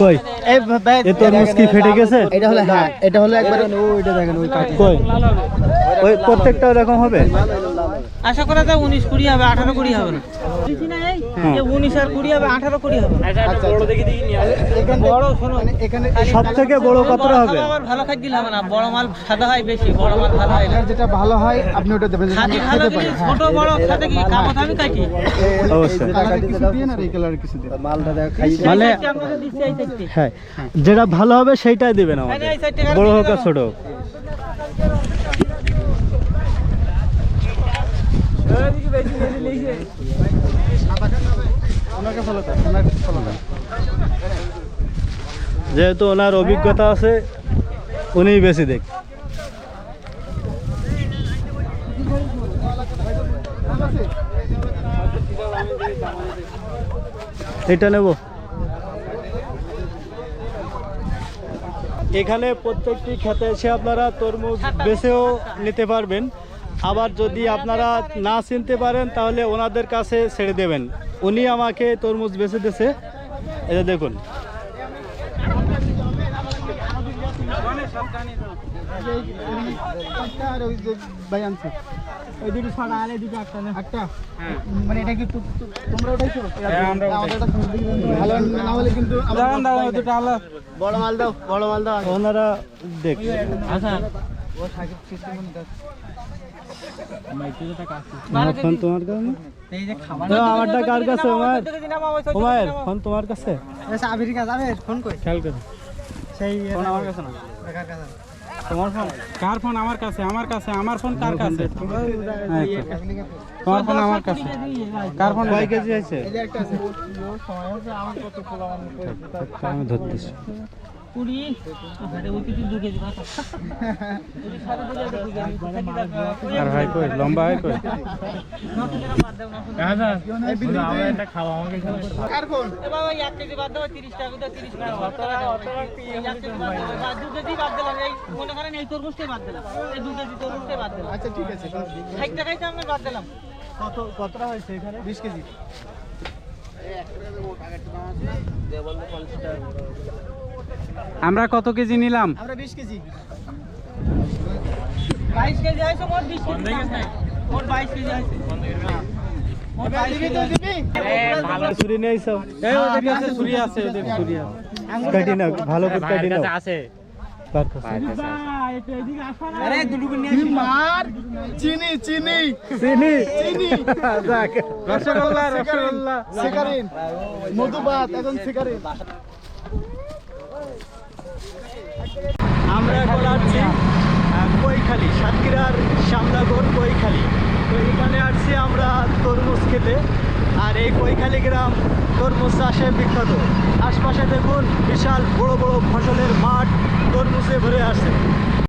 কই এই তরমুজ কি ফেটে গেছে? এটা হলো হ্যাঁ, এটা হলো একবার ওইটা দেখেন ওই কাটি কই ওই প্রত্যেকটা এরকম হবে? আশা করা যায় 19 20 হবে, 18 20 হবে না। বেশি না, এই যে 19 আর 20 হবে, 18 20 হবে। আচ্ছা বড় দেখি নিয়ে এখানে বড় শোনো, মানে এখানে সবথেকে বড় কতটা হবে? আবার ভালো খাই দিলে হবে না, বড় মাল সাদা হয় বেশি, বড় মাল ভালো হয় না। আপনার যেটা ভালো হয় আপনি ওটা দেবেন, যেটা খাদি আমরা ভালো খেতে দিলে পারি। ছোট বড় খাতে কি কামত আমি কাটি। অবশ্যই। কালার কিছু দিয়ে না, এই কালার কিছু দিয়ে মালটা দেখা খাই মানে এই সাইডটা আমাকে দিচ্ছে, এই সাইডটা। হ্যাঁ, যেটা ভালো হবে সেইটাই দিবেন আমাদের, এই সাইডটা কার বড় দিকে হোক আর দাও? ছোট হোক। ওনাকে ফলো কর, ওনাকে ফলো কর। যেহেতু ওনার অভিজ্ঞতা আছে উনিই বেশি দেখ। এটা নেব। এখানে প্রত্যেকটি খেতে এসে আপনারা তরমুজ বেছেও নিতে পারবেন। আবার যদি আপনারা না চিনতে পারেন তাহলে ওনাদের কাছে ছেড়ে দেবেন, উনি আমাকে তরমুজ বেছে দিয়েছে। এটা দেখুন, আর ওই যে ভাই আনছে ওই দুটো ছড়া আর এই দুটো একটা না একটা, মানে এটা কি তোমরা উঠাইছো? আমাদের এটা ভালো না হলে কিন্তু দুটো আলাদা বড় মাল দাও, বড় মাল দাও। ওনারা দেখ। আচ্ছা ও সাকিব সিস্টেম দাও। আমার ফোন তোমার কাছে না? এই যে খাবার আমারটা কার কাছে? ওমায়ের ফোন তোমার কাছে? আচ্ছা আবির কাছে যাবে ফোন কই? খেয়াল করো। সেই ফোন আমার কাছে না, কার কাছে? তোমার ফোন। কার ফোন? আমার কাছে। আমার কাছে আমার ফোন কার কাছে? হ্যাঁ, তোমার ফোন আমার কাছে। কার ফোন? কয় কেজি আছে? এই যে একটা আছে সময় আছে আমার কত পোলামান করে আমি ধরতেছি। 20 আরে ওই কিছু 2 কেজি বাতা ওই সারা দিলে 2 কেজি থাকি দাও। আর ভাই কই? লম্বা হয় কই? নতুন করে বাদ দাও না। এই বিন্দু আমরা এটা খাওয়া আমাকে কার ফোন? এ বাবা 1 কেজি বাদ দাও, 30 টাকা দাও, 30 টাকা বাদ দাও। 1 কেজি বাদ দাও, 2 কেজি বাদ দিলাম। এই মনে করেন এই তরমুজটাই বাদ দিলাম, এই 2 কেজি তরমুজটাই বাদ দিলাম। আচ্ছা ঠিক আছে 60 টাকাই তো আমরা বাদ দিলাম। কতটা হয়েছে এখানে? 20 কেজি। আমরা কত কেজি নিলাম? আমরা 20 কেজি। 22 কেজি আইছে, মোট 20 কেজি আছে। মোট 22 কেজি আইছে। মোট 22 দিবি কেজি তো দিবি। ভালো ছুরি নিয়ে আইছো? এই ওদের কাছে ছুরি আছে, ওদের ছুরি আছে। কাটি নাও, ভালো করে কাটি নাও। কার কাছে? আরে দুটুকু নিয়ে তুই মার চিনি চিনি চিনি। চিনি যাক। রসগোল্লা, রসগোল্লা। সিগারেট মধুবাত এখন সিগারেট। আমরা এখন আসছি কৈখালী, সাতক্ষীরার শ্যামলাগড় কৈখালী। তো এখানে আসছি আমরা তরমুজ খেতে। আর এই কৈখালী গ্রাম তরমুজ চাষে বিখ্যাত। আশপাশে দেখুন বিশাল বড় বড় ফসলের মাঠ তরমুজে ভরে আছে।